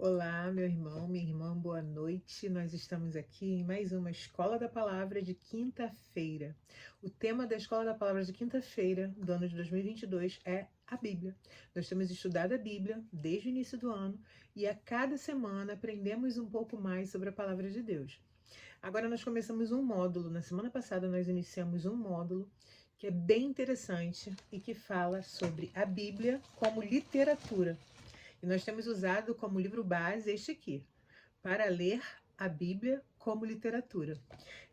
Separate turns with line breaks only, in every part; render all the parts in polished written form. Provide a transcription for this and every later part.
Olá, meu irmão, minha irmã, boa noite. Nós estamos aqui em mais uma Escola da Palavra de quinta-feira. O tema da Escola da Palavra de quinta-feira do ano de 2022 é a Bíblia. Nós temos estudado a Bíblia desde o início do ano e a cada semana aprendemos um pouco mais sobre a Palavra de Deus. Agora nós começamos um módulo. Na semana passada nós iniciamos um módulo que é bem interessante e que fala sobre a Bíblia como literatura. E nós temos usado como livro base este aqui, Para Ler a Bíblia como Literatura,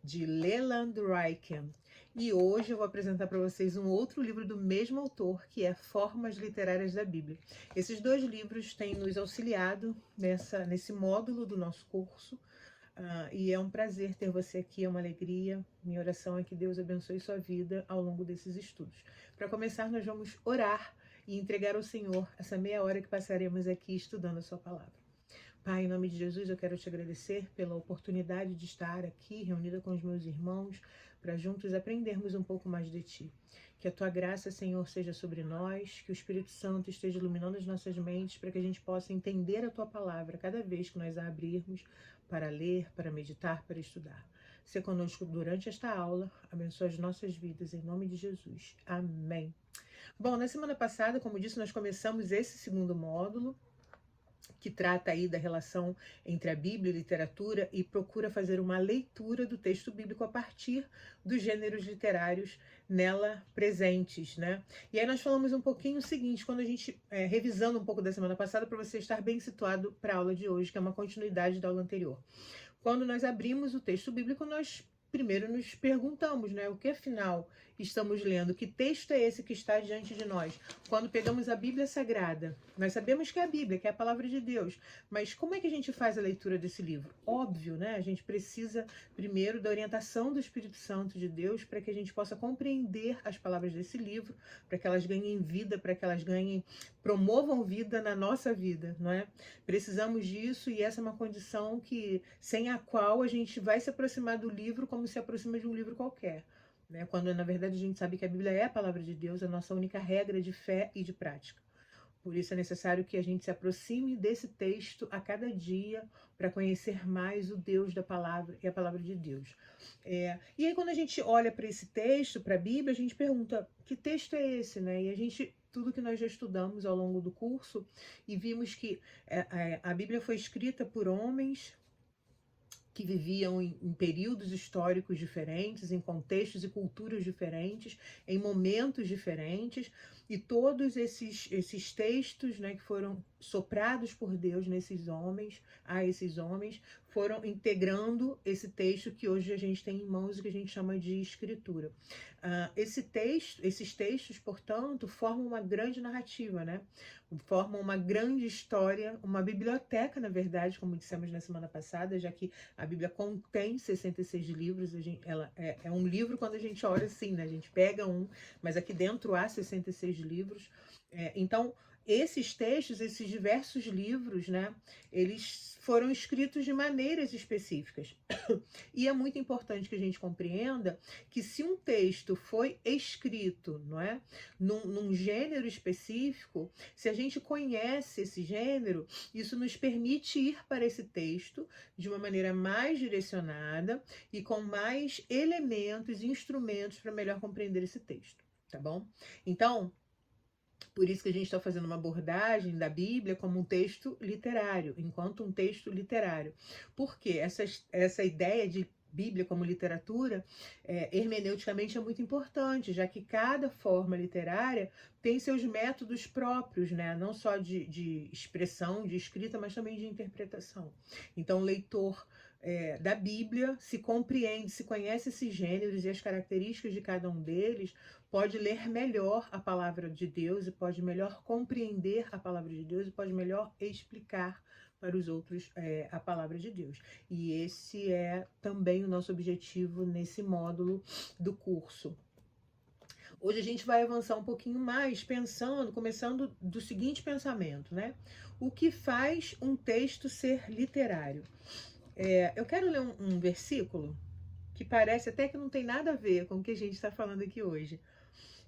de Leland Ryken. E hoje eu vou apresentar para vocês um outro livro do mesmo autor, que é Formas Literárias da Bíblia. Esses dois livros têm nos auxiliado nesse módulo do nosso curso. E é um prazer ter você aqui, é uma alegria. Minha oração é que Deus abençoe sua vida ao longo desses estudos. Para começar, nós vamos orar e entregar ao Senhor essa meia hora que passaremos aqui estudando a sua palavra. Pai, em nome de Jesus, eu quero te agradecer pela oportunidade de estar aqui reunida com os meus irmãos para juntos aprendermos um pouco mais de ti. Que a tua graça, Senhor, seja sobre nós, que o Espírito Santo esteja iluminando as nossas mentes para que a gente possa entender a tua palavra cada vez que nós a abrirmos para ler, para meditar, para estudar. Se conosco durante esta aula, abençoa as nossas vidas em nome de Jesus. Amém. Bom, na semana passada, como disse, nós começamos esse segundo módulo, que trata aí da relação entre a Bíblia e a literatura e procura fazer uma leitura do texto bíblico a partir dos gêneros literários nela presentes, né? E aí nós falamos um pouquinho o seguinte, quando a gente, revisando um pouco da semana passada, para você estar bem situado para a aula de hoje, que é uma continuidade da aula anterior. Quando nós abrimos o texto bíblico, nós primeiro nos perguntamos, né, o que afinal estamos lendo? Que texto é esse que está diante de nós? Quando pegamos a Bíblia Sagrada, nós sabemos que é a Bíblia, que é a palavra de Deus, mas como é que a gente faz a leitura desse livro? Óbvio, né? A gente precisa primeiro da orientação do Espírito Santo de Deus para que a gente possa compreender as palavras desse livro, para que elas ganhem vida, para que elas promovam vida na nossa vida, não é? Precisamos disso e essa é uma condição sem a qual a gente vai se aproximar do livro como se aproxima de um livro qualquer, né? Quando na verdade a gente sabe que a Bíblia é a palavra de Deus, a nossa única regra de fé e de prática. Por isso é necessário que a gente se aproxime desse texto a cada dia para conhecer mais o Deus da palavra e a palavra de Deus. E aí quando a gente olha para esse texto, para a Bíblia, a gente pergunta, que texto é esse, né? E a gente, tudo que nós já estudamos ao longo do curso, e vimos que a Bíblia foi escrita por homens que viviam em períodos históricos diferentes, em contextos e culturas diferentes, em momentos diferentes, e todos esses textos, né, que foram soprados por Deus a esses homens, foram integrando esse texto que hoje a gente tem em mãos e que a gente chama de escritura. Esses textos, portanto, formam uma grande narrativa, né? Formam uma grande história, uma biblioteca, na verdade, como dissemos na semana passada, já que a Bíblia contém 66 livros, ela é um livro quando a gente olha assim, né? A gente pega um, mas aqui dentro há 66 livros. Então, esses textos, esses diversos livros, né? Eles foram escritos de maneiras específicas. E é muito importante que a gente compreenda que se um texto foi escrito, não é? Num gênero específico, se a gente conhece esse gênero, isso nos permite ir para esse texto de uma maneira mais direcionada e com mais elementos e instrumentos para melhor compreender esse texto, tá bom? Então, por isso que a gente está fazendo uma abordagem da Bíblia como um texto literário, enquanto um texto literário. Porque essa ideia de Bíblia como literatura, hermeneuticamente é muito importante, já que cada forma literária tem seus métodos próprios, né? Não só de expressão, de escrita, mas também de interpretação. Então, o leitor da Bíblia se compreende, se conhece esses gêneros e as características de cada um deles, pode ler melhor a palavra de Deus e pode melhor compreender a palavra de Deus e pode melhor explicar para os outros a palavra de Deus. E esse é também o nosso objetivo nesse módulo do curso. Hoje a gente vai avançar um pouquinho mais começando do seguinte pensamento, né? O que faz um texto ser literário? Eu quero ler um versículo que parece até que não tem nada a ver com o que a gente está falando aqui hoje.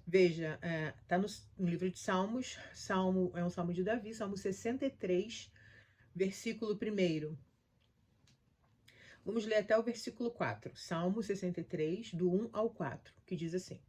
Veja, está no livro de Salmos, é um salmo de Davi, Salmo 63, versículo 1. Vamos ler até o versículo 4, Salmo 63, do 1 ao 4, que diz assim: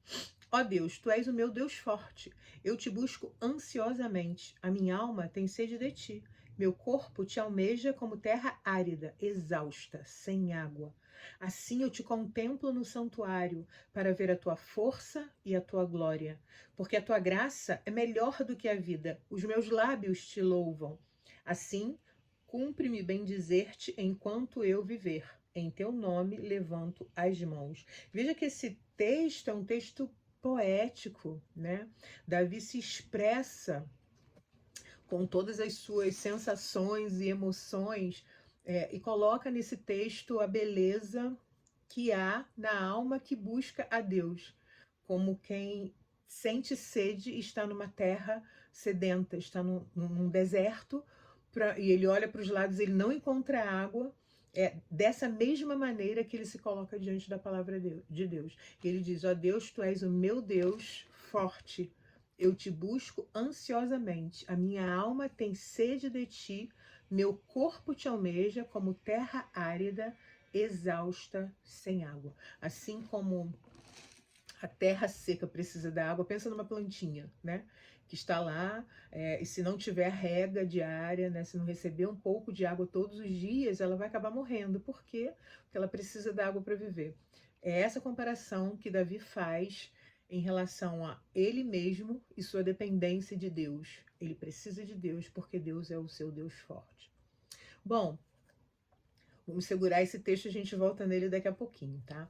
Ó Deus, tu és o meu Deus forte, eu te busco ansiosamente, a minha alma tem sede de ti, meu corpo te almeja como terra árida, exausta, sem água. Assim eu te contemplo no santuário, para ver a tua força e a tua glória, porque a tua graça é melhor do que a vida, os meus lábios te louvam. Assim, cumpre-me bendizer-te enquanto eu viver. Em teu nome levanto as mãos. Veja que esse texto é um texto poético, né? Davi se expressa com todas as suas sensações e emoções e coloca nesse texto a beleza que há na alma que busca a Deus, como quem sente sede e está numa terra sedenta, está num deserto, e ele olha para os lados, ele não encontra água. É dessa mesma maneira que ele se coloca diante da palavra de Deus. Ele diz: ó Deus, tu és o meu Deus forte. Eu te busco ansiosamente. A minha alma tem sede de ti. Meu corpo te almeja como terra árida, exausta, sem água. Assim como a terra seca precisa da água, pensa numa plantinha, né? Que está lá, e se não tiver rega diária, né? Se não receber um pouco de água todos os dias, ela vai acabar morrendo. Por quê? Porque ela precisa da água para viver. É essa comparação que Davi faz em relação a ele mesmo e sua dependência de Deus. Ele precisa de Deus porque Deus é o seu Deus forte. Bom, vamos segurar esse texto, a gente volta nele daqui a pouquinho, tá?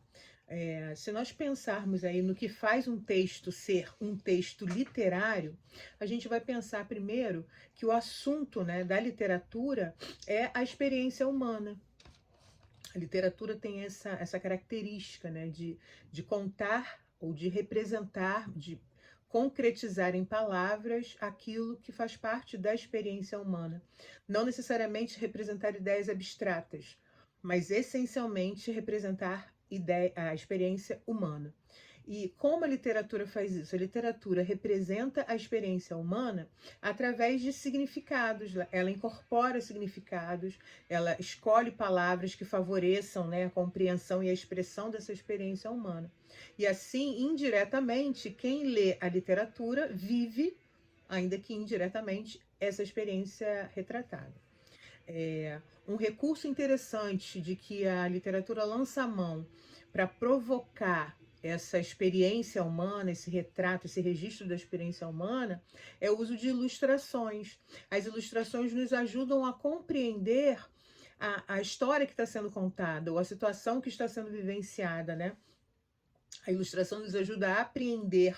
Se nós pensarmos aí no que faz um texto ser um texto literário, a gente vai pensar primeiro que o assunto, né, da literatura é a experiência humana. A literatura tem essa característica, né, de contar ou de representar, de concretizar em palavras aquilo que faz parte da experiência humana. Não necessariamente representar ideias abstratas, mas essencialmente representar a experiência humana. E como a literatura faz isso? A literatura representa a experiência humana através de significados. Ela incorpora significados, ela escolhe palavras que favoreçam, né, a compreensão e a expressão dessa experiência humana. E assim, indiretamente, quem lê a literatura vive, ainda que indiretamente, essa experiência retratada. Um recurso interessante de que a literatura lança a mão para provocar essa experiência humana, esse retrato, esse registro da experiência humana, é o uso de ilustrações. As ilustrações nos ajudam a compreender a história que está sendo contada, ou a situação que está sendo vivenciada, né? A ilustração nos ajuda a apreender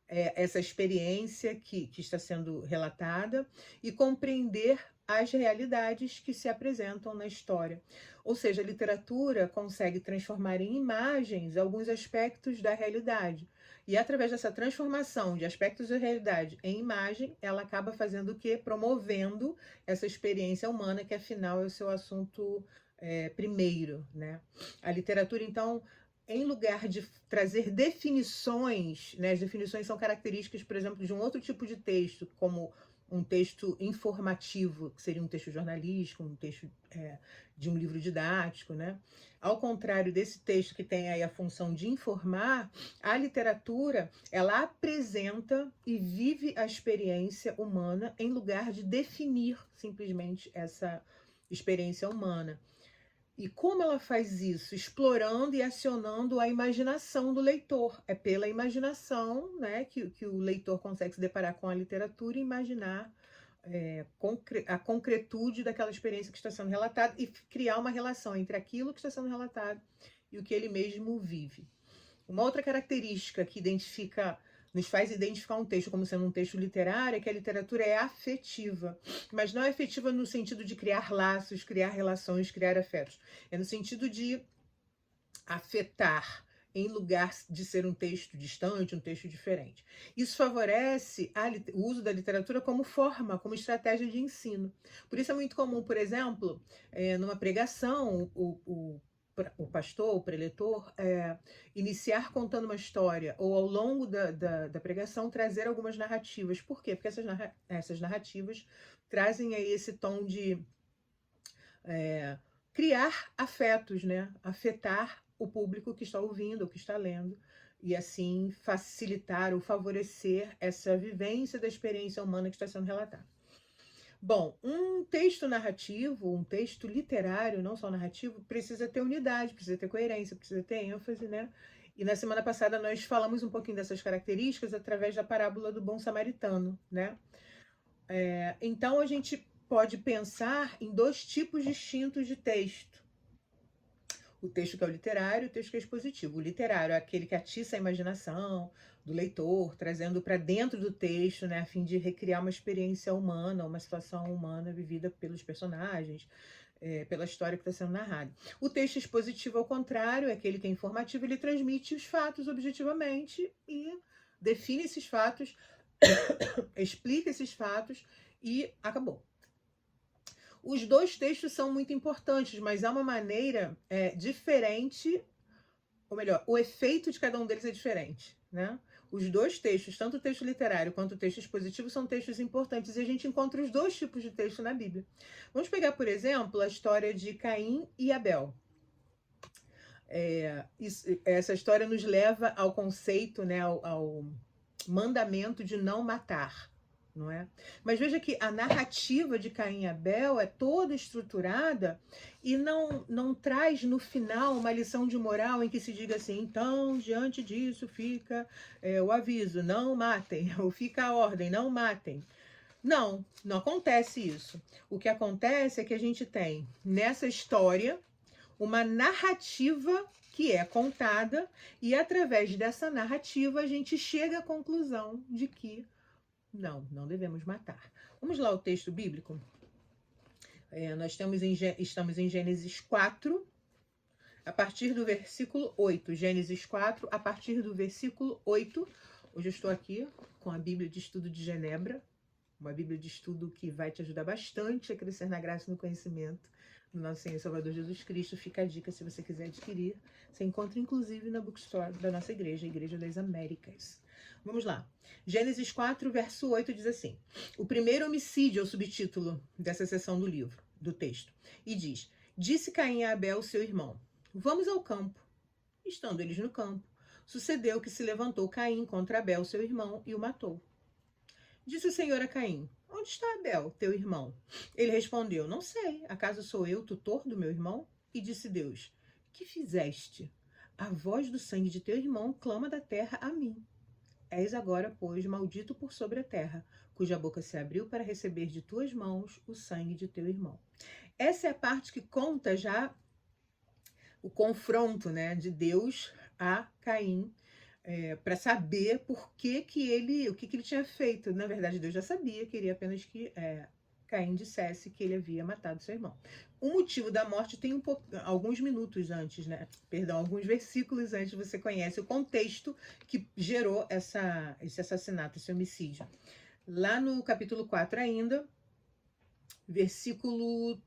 essa experiência que está sendo relatada e compreender as realidades que se apresentam na história. Ou seja, a literatura consegue transformar em imagens alguns aspectos da realidade. E através dessa transformação de aspectos da realidade em imagem, ela acaba fazendo o quê? Promovendo essa experiência humana, que afinal é o seu assunto primeiro, né? A literatura, então, em lugar de trazer definições, né, as definições são características, por exemplo, de um outro tipo de texto, como um texto informativo, que seria um texto jornalístico, um texto de um livro didático, né? Ao contrário desse texto que tem aí a função de informar, a literatura, ela apresenta e vive a experiência humana em lugar de definir simplesmente essa experiência humana. E como ela faz isso? Explorando e acionando a imaginação do leitor. É pela imaginação, né, que o leitor consegue se deparar com a literatura e imaginar a concretude daquela experiência que está sendo relatada e criar uma relação entre aquilo que está sendo relatado e o que ele mesmo vive. Uma outra característica que nos faz identificar um texto como sendo um texto literário é que a literatura é afetiva. Mas não é afetiva no sentido de criar laços, criar relações, criar afetos. É no sentido de afetar, em lugar de ser um texto distante, um texto diferente. Isso favorece o uso da literatura como forma, como estratégia de ensino. Por isso é muito comum, por exemplo, numa pregação, o pastor, o preletor, iniciar contando uma história, ou ao longo da pregação trazer algumas narrativas. Por quê? Porque essas narrativas trazem aí esse tom de criar afetos, né? Afetar o público que está ouvindo ou que está lendo, e assim facilitar ou favorecer essa vivência da experiência humana que está sendo relatada. Bom, um texto narrativo, um texto literário, não só narrativo, precisa ter unidade, precisa ter coerência, precisa ter ênfase, né? E na semana passada nós falamos um pouquinho dessas características através da parábola do bom samaritano, né? Então a gente pode pensar em dois tipos distintos de texto. O texto que é o literário e o texto que é expositivo. O literário é aquele que atiça a imaginação do leitor, trazendo para dentro do texto, né, a fim de recriar uma experiência humana, uma situação humana vivida pelos personagens, pela história que está sendo narrada. O texto expositivo, ao contrário, é aquele que é informativo, ele transmite os fatos objetivamente e define esses fatos, explica esses fatos e acabou. Os dois textos são muito importantes, mas há uma maneira diferente, ou melhor, o efeito de cada um deles é diferente, né? Os dois textos, tanto o texto literário quanto o texto expositivo, são textos importantes e a gente encontra os dois tipos de texto na Bíblia. Vamos pegar, por exemplo, a história de Caim e Abel. Essa história nos leva ao conceito, né, ao mandamento de não matar. Não é? Mas veja que a narrativa de Caim e Abel é toda estruturada e não traz no final uma lição de moral em que se diga assim, então, diante disso fica o aviso, não matem, ou fica a ordem, não matem. Não acontece isso. O que acontece é que a gente tem nessa história uma narrativa que é contada e através dessa narrativa a gente chega à conclusão de que não devemos matar. Vamos lá ao texto bíblico? Nós estamos em Gênesis 4, a partir do versículo 8. Gênesis 4, a partir do versículo 8. Hoje eu estou aqui com a Bíblia de Estudo de Genebra, uma Bíblia de Estudo que vai te ajudar bastante a crescer na graça e no conhecimento do nosso Senhor e Salvador Jesus Cristo. Fica a dica se você quiser adquirir. Você encontra inclusive na bookstore da nossa igreja, a Igreja das Américas. Vamos lá. Gênesis 4, verso 8 diz assim: o primeiro homicídio é o subtítulo dessa seção do livro, do texto. E diz: disse Caim a Abel, seu irmão, vamos ao campo. Estando eles no campo, sucedeu que se levantou Caim contra Abel, seu irmão, e o matou. Disse o Senhor a Caim: onde está Abel, teu irmão? Ele respondeu: não sei, acaso sou eu tutor do meu irmão? E disse Deus: que fizeste? A voz do sangue de teu irmão clama da terra a mim. És agora, pois, maldito por sobre a terra, cuja boca se abriu para receber de tuas mãos o sangue de teu irmão. Essa é a parte que conta já o confronto, né, de Deus a Caim, para saber por que o que ele tinha feito. Na verdade, Deus já sabia, queria apenas que Caim dissesse que ele havia matado seu irmão. O motivo da morte tem alguns minutos antes, né? Perdão, alguns versículos antes você conhece o contexto que gerou esse assassinato, esse homicídio. Lá no capítulo 4 ainda, versículo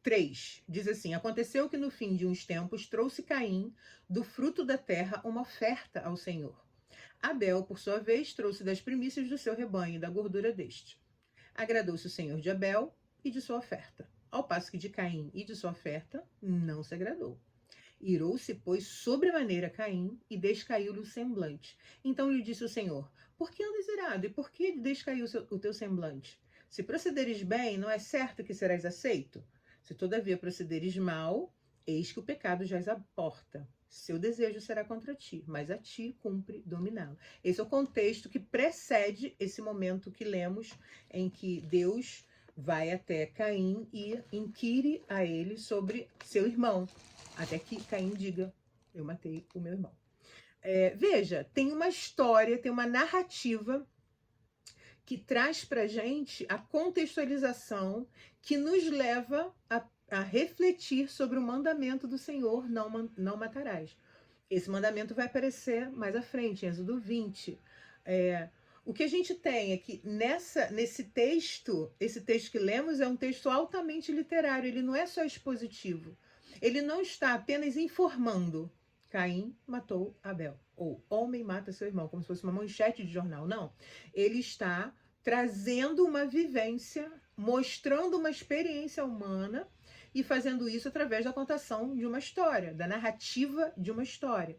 3, diz assim: aconteceu que no fim de uns tempos trouxe Caim do fruto da terra uma oferta ao Senhor. Abel, por sua vez, trouxe das primícias do seu rebanho e da gordura deste. Agradou-se o Senhor de Abel e de sua oferta, ao passo que de Caim e de sua oferta não se agradou. Irou-se, pois, sobremaneira Caim e descaiu-lhe o semblante. Então lhe disse o Senhor: por que andas irado e por que descaiu o teu semblante? Se procederes bem, não é certo que serás aceito? Se todavia procederes mal, eis que o pecado jaz à porta. Seu desejo será contra ti, mas a ti cumpre dominá-lo. Esse é o contexto que precede esse momento que lemos, em que Deus vai até Caim e inquire a ele sobre seu irmão, até que Caim diga: eu matei o meu irmão. Veja, tem uma história, tem uma narrativa que traz pra gente a contextualização que nos leva a refletir sobre o mandamento do Senhor, não matarás. Esse mandamento vai aparecer mais à frente, em Êxodo 20. O que a gente tem é que nesse texto, esse texto que lemos é um texto altamente literário, ele não é só expositivo. Ele não está apenas informando: Caim matou Abel, ou homem mata seu irmão, como se fosse uma manchete de jornal. Não. Ele está trazendo uma vivência, mostrando uma experiência humana e fazendo isso através da contação de uma história, da narrativa de uma história.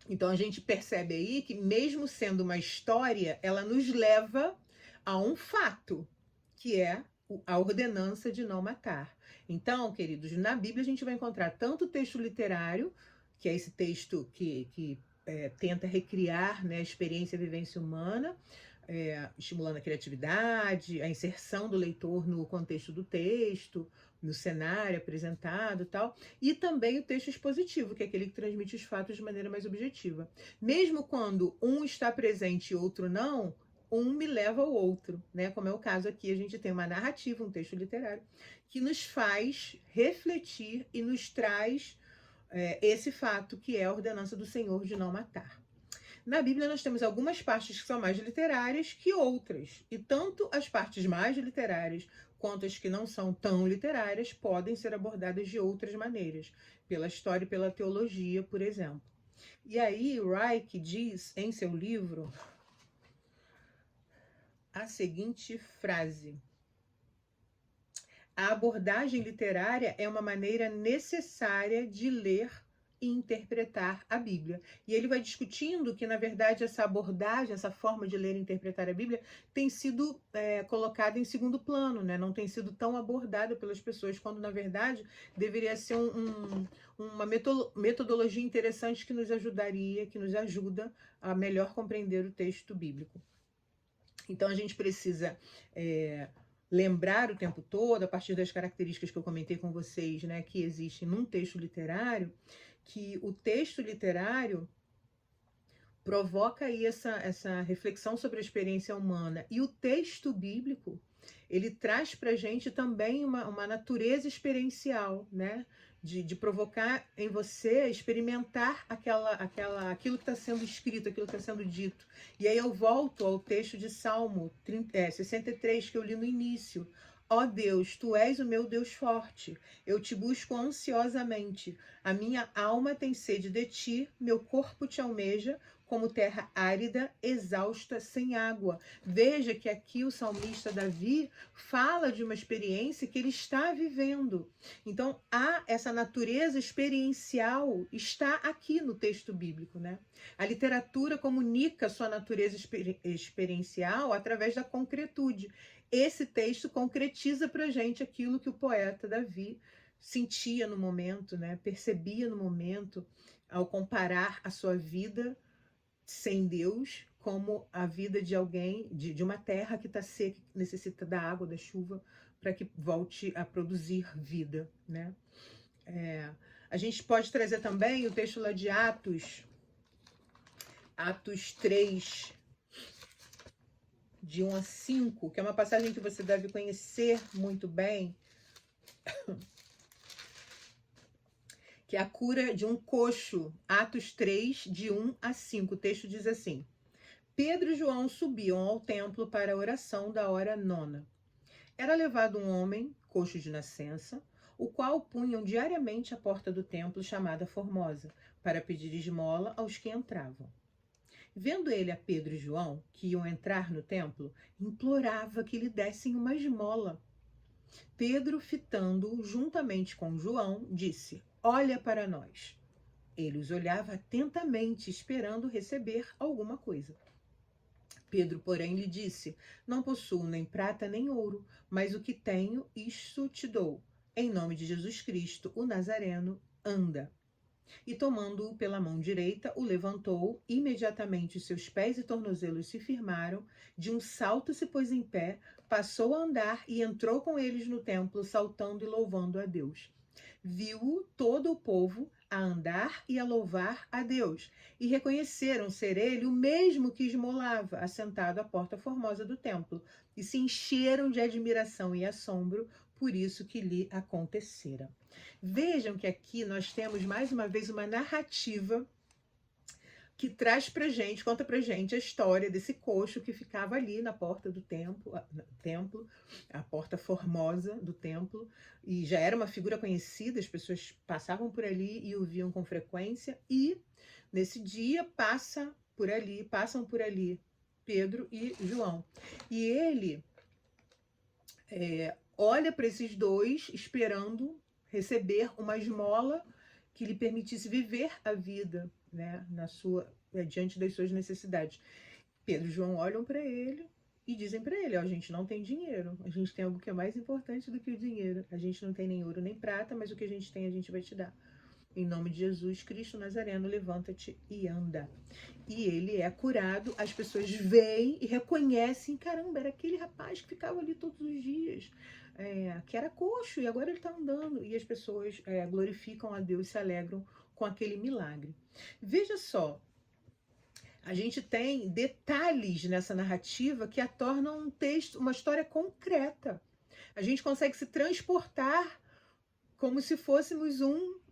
Então a gente percebe aí que, mesmo sendo uma história, ela nos leva a um fato, que é a ordenança de não matar. Então, queridos, na Bíblia a gente vai encontrar tanto o texto literário, que é esse texto que tenta recriar, né, a experiência e a vivência humana, estimulando a criatividade, a inserção do leitor no contexto do texto, no cenário apresentado e tal, e também o texto expositivo, que é aquele que transmite os fatos de maneira mais objetiva. Mesmo quando um está presente e outro não, um me leva ao outro, né? Como é o caso aqui, a gente tem uma narrativa, um texto literário, que nos faz refletir e nos traz esse fato, que é a ordenança do Senhor de não matar. Na Bíblia nós temos algumas partes que são mais literárias que outras, e tanto as partes mais literárias quanto as que não são tão literárias podem ser abordadas de outras maneiras, pela história e pela teologia, por exemplo. E aí Reich diz em seu livro a seguinte frase: a abordagem literária é uma maneira necessária de ler e interpretar a Bíblia. E ele vai discutindo que, na verdade, essa abordagem, essa forma de ler e interpretar a Bíblia tem sido colocada em segundo plano, né? Não tem sido tão abordada pelas pessoas, quando, na verdade, deveria ser uma metodologia interessante que nos ajudaria, que nos ajuda a melhor compreender o texto bíblico. Então, a gente precisa lembrar o tempo todo, a partir das características que eu comentei com vocês, né, que existem num texto literário, que o texto literário provoca aí essa reflexão sobre a experiência humana. E o texto bíblico, ele traz para a gente também uma natureza experiencial, né? De provocar em você experimentar aquilo que está sendo escrito, aquilo que está sendo dito. E aí eu volto ao texto de Salmo 63, que eu li no início. Ó Deus, tu és o meu Deus forte, eu te busco ansiosamente. A minha alma tem sede de ti, meu corpo te almeja, como terra árida, exausta, sem água. Veja que aqui o salmista Davi fala de uma experiência que ele está vivendo. Então, essa natureza experiencial está aqui no texto bíblico, né? A literatura comunica sua natureza experiencial através da concretude. Esse texto concretiza para a gente aquilo que o poeta Davi sentia no momento, né? Percebia no momento, ao comparar a sua vida sem Deus como a vida de alguém, de uma terra que está seca, que necessita da água, da chuva, para que volte a produzir vida, né? A gente pode trazer também o texto lá de Atos 3, de 1 a 5, que é uma passagem que você deve conhecer muito bem, que é a cura de um coxo. Atos 3, de 1 a 5. O texto diz assim: Pedro e João subiam ao templo para a oração da hora 9. Era levado um homem, coxo de nascença, o qual punham diariamente à porta do templo, chamada Formosa, para pedir esmola aos que entravam. Vendo ele a Pedro e João, que iam entrar no templo, implorava que lhe dessem uma esmola. Pedro, fitando-o juntamente com João, disse: Olha para nós. Ele os olhava atentamente, esperando receber alguma coisa. Pedro, porém, lhe disse: Não possuo nem prata nem ouro, mas o que tenho, isto te dou. Em nome de Jesus Cristo, o Nazareno, anda. E tomando-o pela mão direita, o levantou. Imediatamente os seus pés e tornozelos se firmaram, de um salto se pôs em pé, passou a andar e entrou com eles no templo, saltando e louvando a Deus. Viu-o todo o povo a andar e a louvar a Deus, e reconheceram ser ele o mesmo que esmolava, assentado à porta formosa do templo, e se encheram de admiração e assombro por isso que lhe acontecera. Vejam que aqui nós temos mais uma vez uma narrativa que traz pra gente, conta pra gente a história desse coxo que ficava ali na porta do templo, a porta formosa do templo, e já era uma figura conhecida, as pessoas passavam por ali e o viam com frequência, e nesse dia passam por ali Pedro e João. E ele olha para esses dois esperando receber uma esmola que lhe permitisse viver a vida, né, diante das suas necessidades. Pedro e João olham para ele e dizem para ele: ó, a gente não tem dinheiro, a gente tem algo que é mais importante do que o dinheiro. A gente não tem nem ouro nem prata, mas o que a gente tem a gente vai te dar. Em nome de Jesus Cristo Nazareno, levanta-te e anda. E ele é curado, as pessoas veem e reconhecem: caramba, era aquele rapaz que ficava ali todos os dias, que era coxo, e agora ele está andando. E as pessoas glorificam a Deus, se alegram com aquele milagre. Veja só, a gente tem detalhes nessa narrativa que a tornam um texto, uma história concreta. A gente consegue se transportar como se fôssemos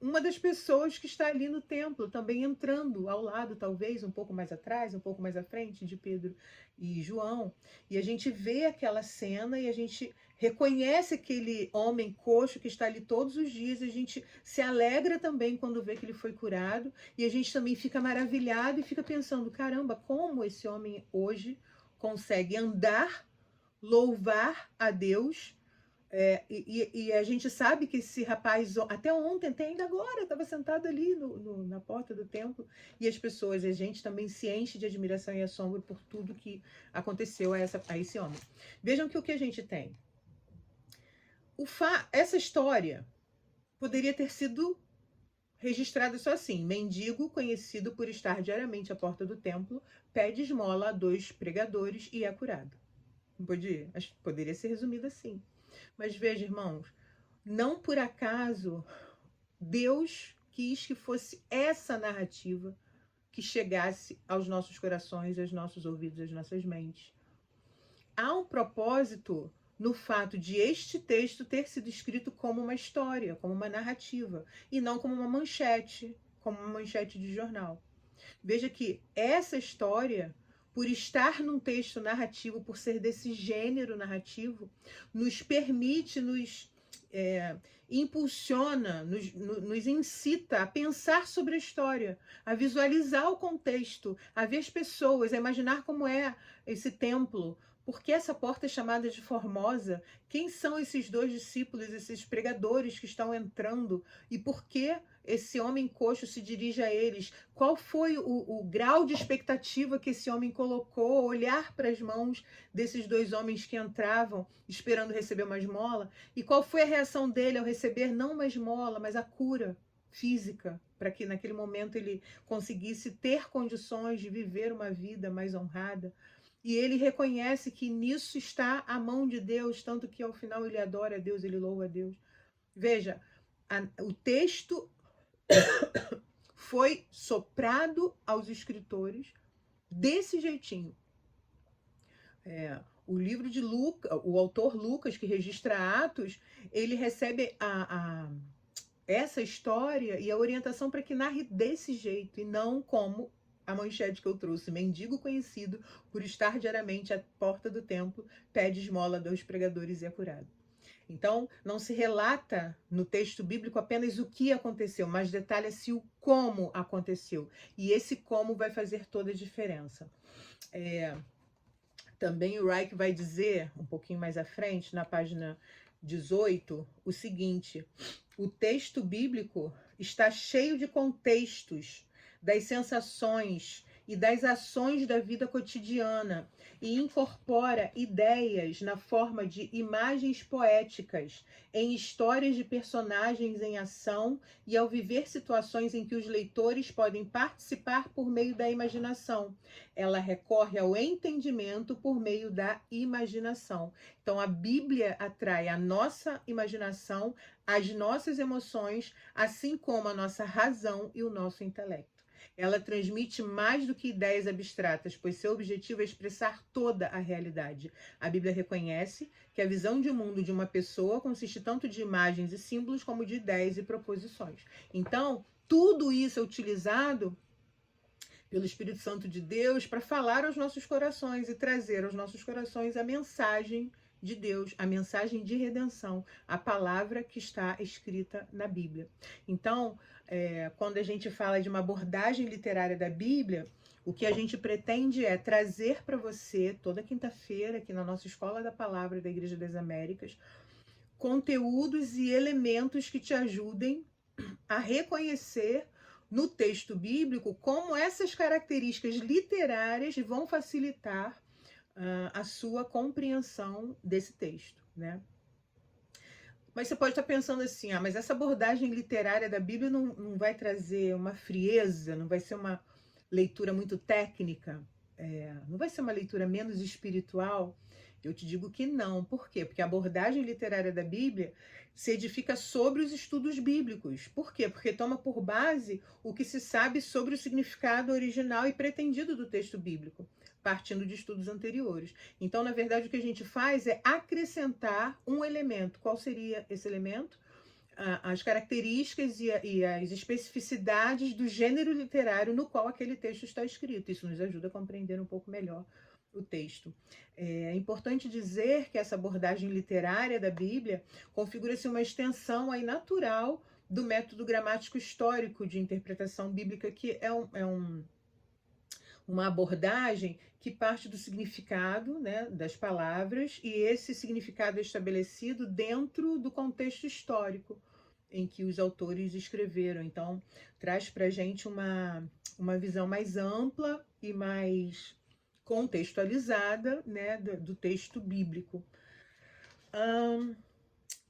uma das pessoas que está ali no templo, também entrando ao lado, talvez, um pouco mais atrás, um pouco mais à frente de Pedro e João. E a gente vê aquela cena e a gente reconhece aquele homem coxo que está ali todos os dias, e a gente se alegra também quando vê que ele foi curado, e a gente também fica maravilhado e fica pensando: caramba, como esse homem hoje consegue andar, louvar a Deus. E a gente sabe que esse rapaz, até ontem, até ainda agora, estava sentado ali na porta do templo, e as pessoas, a gente também se enche de admiração e assombro por tudo que aconteceu a esse homem. Vejam que o que a gente tem. Essa história poderia ter sido registrada só assim: mendigo conhecido por estar diariamente à porta do templo, pede esmola a 2 pregadores e é curado. Não podia? Poderia ser resumido assim. Mas veja, irmãos, não por acaso Deus quis que fosse essa narrativa que chegasse aos nossos corações, aos nossos ouvidos, às nossas mentes. Há um propósito no fato de este texto ter sido escrito como uma história, como uma narrativa, e não como uma manchete de jornal. Veja que essa história, por estar num texto narrativo, por ser desse gênero narrativo, nos permite, nos impulsiona, nos incita a pensar sobre a história, a visualizar o contexto, a ver as pessoas, a imaginar como é esse templo. Por que essa porta é chamada de Formosa? Quem são esses 2 discípulos, esses pregadores que estão entrando? E por que esse homem coxo se dirige a eles? Qual foi o grau de expectativa que esse homem colocou ao olhar para as mãos desses 2 homens que entravam esperando receber uma esmola? E qual foi a reação dele ao receber não uma esmola, mas a cura física, para que naquele momento ele conseguisse ter condições de viver uma vida mais honrada? E ele reconhece que nisso está a mão de Deus, tanto que ao final ele adora a Deus, ele louva a Deus. Veja, o texto foi soprado aos escritores desse jeitinho. O livro de Lucas, o autor Lucas, que registra Atos, ele recebe essa história e a orientação para que narre desse jeito, e não como a manchete que eu trouxe: mendigo conhecido por estar diariamente à porta do templo, pede esmola a 2 pregadores e é curado. Então, não se relata no texto bíblico apenas o que aconteceu, mas detalha-se o como aconteceu. E esse como vai fazer toda a diferença. Também o Reich vai dizer, um pouquinho mais à frente, na página 18, o seguinte: o texto bíblico está cheio de contextos das sensações e das ações da vida cotidiana e incorpora ideias na forma de imagens poéticas, em histórias de personagens em ação e ao viver situações em que os leitores podem participar por meio da imaginação. Ela recorre ao entendimento por meio da imaginação. Então, a Bíblia atrai a nossa imaginação, as nossas emoções, assim como a nossa razão e o nosso intelecto. Ela transmite mais do que ideias abstratas, pois seu objetivo é expressar toda a realidade. A Bíblia reconhece que a visão de mundo de uma pessoa consiste tanto de imagens e símbolos como de ideias e proposições. Então, tudo isso é utilizado pelo Espírito Santo de Deus para falar aos nossos corações e trazer aos nossos corações a mensagem de Deus, a mensagem de redenção, a palavra que está escrita na Bíblia. Então, quando a gente fala de uma abordagem literária da Bíblia, o que a gente pretende é trazer para você, toda quinta-feira, aqui na nossa Escola da Palavra da Igreja das Américas, conteúdos e elementos que te ajudem a reconhecer no texto bíblico como essas características literárias vão facilitar a sua compreensão desse texto, né? Mas você pode estar pensando assim, mas essa abordagem literária da Bíblia não vai trazer uma frieza, não vai ser uma leitura muito técnica, não vai ser uma leitura menos espiritual? Eu te digo que não. Por quê? Porque a abordagem literária da Bíblia se edifica sobre os estudos bíblicos. Por quê? Porque toma por base o que se sabe sobre o significado original e pretendido do texto bíblico, partindo de estudos anteriores. Então, na verdade, o que a gente faz é acrescentar um elemento. Qual seria esse elemento? As características e as especificidades do gênero literário no qual aquele texto está escrito. Isso nos ajuda a compreender um pouco melhor o texto. É importante dizer que essa abordagem literária da Bíblia configura-se uma extensão aí natural do método gramático histórico de interpretação bíblica, que é uma abordagem que parte do significado, né, das palavras, e esse significado é estabelecido dentro do contexto histórico em que os autores escreveram. Então, traz para a gente uma visão mais ampla e mais contextualizada, né, do texto bíblico.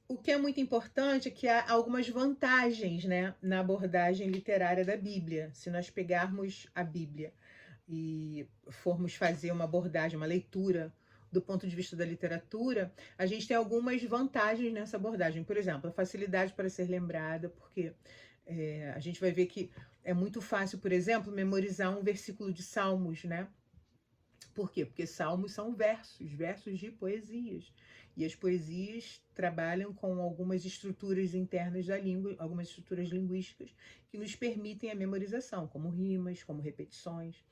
O que é muito importante é que há algumas vantagens, né, na abordagem literária da Bíblia. Se nós pegarmos a Bíblia e formos fazer uma abordagem, uma leitura do ponto de vista da literatura, a gente tem algumas vantagens nessa abordagem. Por exemplo, a facilidade para ser lembrada, porque a gente vai ver que é muito fácil, por exemplo, memorizar um versículo de Salmos, né? Por quê? Porque salmos são versos de poesias. E as poesias trabalham com algumas estruturas internas da língua, algumas estruturas linguísticas que nos permitem a memorização, como rimas, como repetições.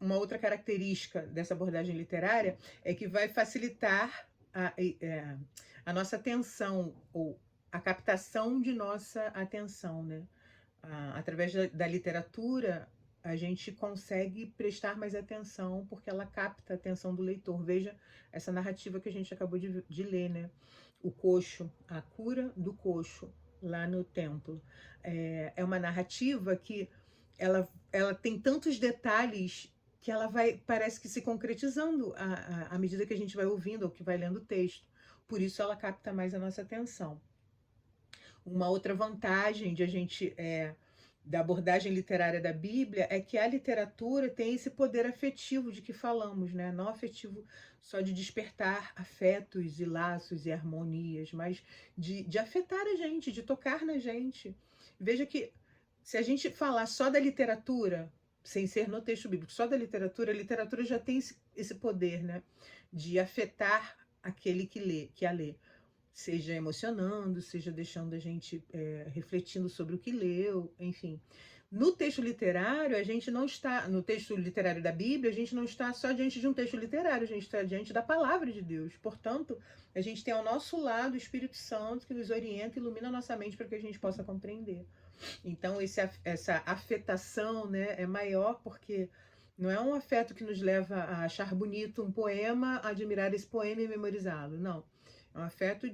Uma outra característica dessa abordagem literária é que vai facilitar a nossa atenção, ou a captação de nossa atenção, né? Através da literatura, a gente consegue prestar mais atenção, porque ela capta a atenção do leitor. Veja essa narrativa que a gente acabou de ler, né? O coxo, a cura do coxo, lá no templo. É uma narrativa que ela tem tantos detalhes que ela parece que se concretizando à medida que a gente vai ouvindo ou que vai lendo o texto. Por isso ela capta mais a nossa atenção. Uma outra vantagem da abordagem literária da Bíblia é que a literatura tem esse poder afetivo de que falamos, né? Não afetivo só de despertar afetos e laços e harmonias, mas de afetar a gente, de tocar na gente. Veja que se a gente falar só da literatura, sem ser no texto bíblico, só da literatura, a literatura já tem esse poder, né? De afetar aquele que a lê. Seja emocionando, seja deixando a gente refletindo sobre o que leu, enfim. No texto literário, no texto literário da Bíblia, a gente não está só diante de um texto literário, a gente está diante da palavra de Deus. Portanto, a gente tem ao nosso lado o Espírito Santo que nos orienta e ilumina a nossa mente para que a gente possa compreender. Então, essa afetação, né, é maior porque não é um afeto que nos leva a achar bonito um poema, admirar esse poema e memorizá-lo, não. É um afeto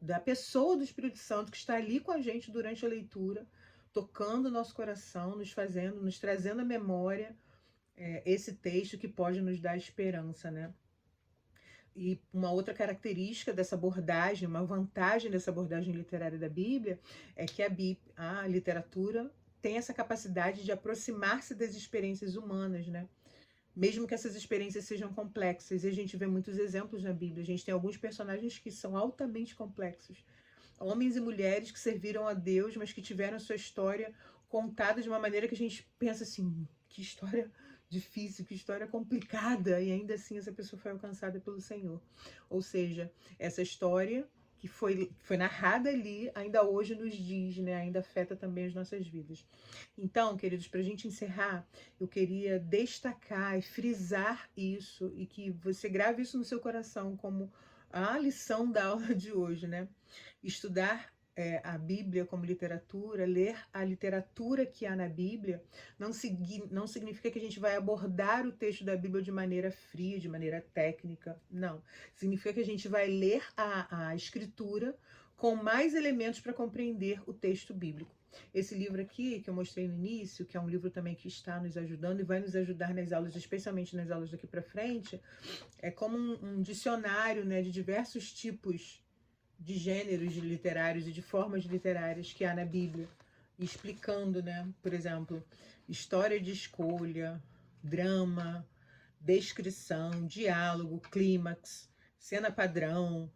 da pessoa do Espírito Santo que está ali com a gente durante a leitura, tocando o nosso coração, nos trazendo à memória esse texto que pode nos dar esperança, né? E uma outra característica dessa abordagem, uma vantagem dessa abordagem literária da Bíblia, é que a literatura tem essa capacidade de aproximar-se das experiências humanas, né? Mesmo que essas experiências sejam complexas, e a gente vê muitos exemplos na Bíblia. A gente tem alguns personagens que são altamente complexos. Homens e mulheres que serviram a Deus, mas que tiveram sua história contada de uma maneira que a gente pensa assim, que história difícil, que história complicada, e ainda assim essa pessoa foi alcançada pelo Senhor. Ou seja, essa história que foi narrada ali, ainda hoje nos diz, né? Ainda afeta também as nossas vidas. Então, queridos, para a gente encerrar, eu queria destacar e frisar isso, e que você grave isso no seu coração como a lição da aula de hoje, né? Estudar a Bíblia como literatura, ler a literatura que há na Bíblia, não significa que a gente vai abordar o texto da Bíblia de maneira fria, de maneira técnica, não. Significa que a gente vai ler a Escritura com mais elementos para compreender o texto bíblico. Esse livro aqui, que eu mostrei no início, que é um livro também que está nos ajudando e vai nos ajudar nas aulas, especialmente nas aulas daqui para frente, é como um dicionário, né, de diversos tipos de gêneros literários e de formas literárias que há na Bíblia, explicando, né, por exemplo, história de escolha, drama, descrição, diálogo, clímax, cena padrão,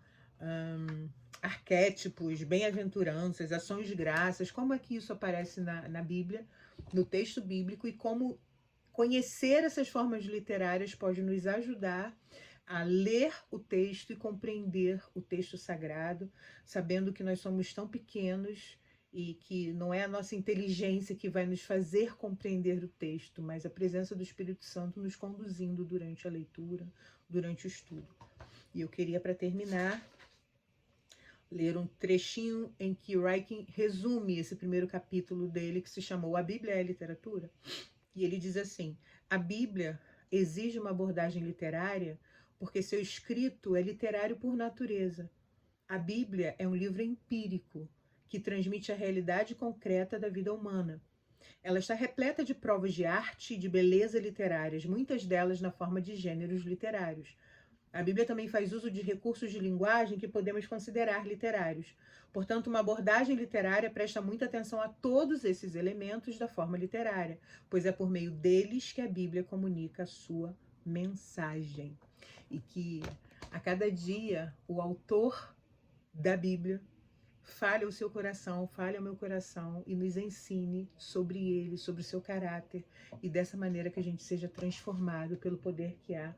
arquétipos, bem-aventuranças, ações de graças, como é que isso aparece na Bíblia, no texto bíblico, e como conhecer essas formas literárias pode nos ajudar a ler o texto e compreender o texto sagrado, sabendo que nós somos tão pequenos e que não é a nossa inteligência que vai nos fazer compreender o texto, mas a presença do Espírito Santo nos conduzindo durante a leitura, durante o estudo. E eu queria, para terminar, ler um trechinho em que Ryken resume esse primeiro capítulo dele, que se chamou A Bíblia é Literatura. E ele diz assim: a Bíblia exige uma abordagem literária porque seu escrito é literário por natureza. A Bíblia é um livro empírico que transmite a realidade concreta da vida humana. Ela está repleta de provas de arte e de beleza literárias, muitas delas na forma de gêneros literários. A Bíblia também faz uso de recursos de linguagem que podemos considerar literários. Portanto, uma abordagem literária presta muita atenção a todos esses elementos da forma literária, pois é por meio deles que a Bíblia comunica a sua mensagem. E que a cada dia o autor da Bíblia fale ao seu coração, fale ao meu coração e nos ensine sobre ele, sobre o seu caráter, e dessa maneira que a gente seja transformado pelo poder que há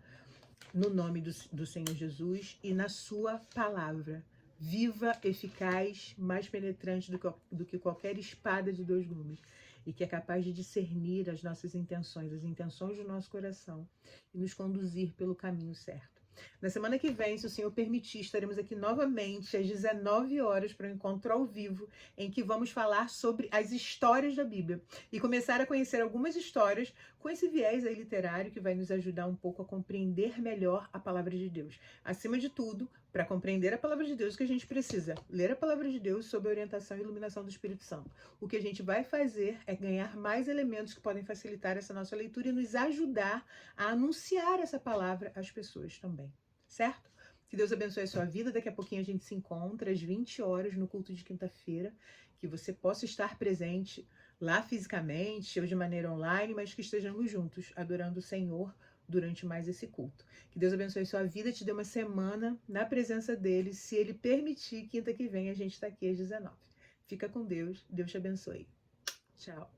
no nome do Senhor Jesus e na sua palavra, viva, eficaz, mais penetrante do que qualquer espada de dois gumes, e que é capaz de discernir as nossas intenções, as intenções do nosso coração, e nos conduzir pelo caminho certo. Na semana que vem, se o Senhor permitir, estaremos aqui novamente às 19 horas para um encontro ao vivo, em que vamos falar sobre as histórias da Bíblia e começar a conhecer algumas histórias com esse viés aí literário que vai nos ajudar um pouco a compreender melhor a palavra de Deus. Acima de tudo, para compreender a palavra de Deus, o que a gente precisa? Ler a palavra de Deus sob a orientação e iluminação do Espírito Santo. O que a gente vai fazer é ganhar mais elementos que podem facilitar essa nossa leitura e nos ajudar a anunciar essa palavra às pessoas também. Certo? Que Deus abençoe a sua vida. Daqui a pouquinho a gente se encontra às 20 horas no culto de quinta-feira. Que você possa estar presente lá fisicamente ou de maneira online, mas que estejamos juntos adorando o Senhor durante mais esse culto. Que Deus abençoe a sua vida, te dê uma semana na presença dele. Se ele permitir, quinta que vem a gente está aqui às 19. Fica com Deus. Deus te abençoe. Tchau.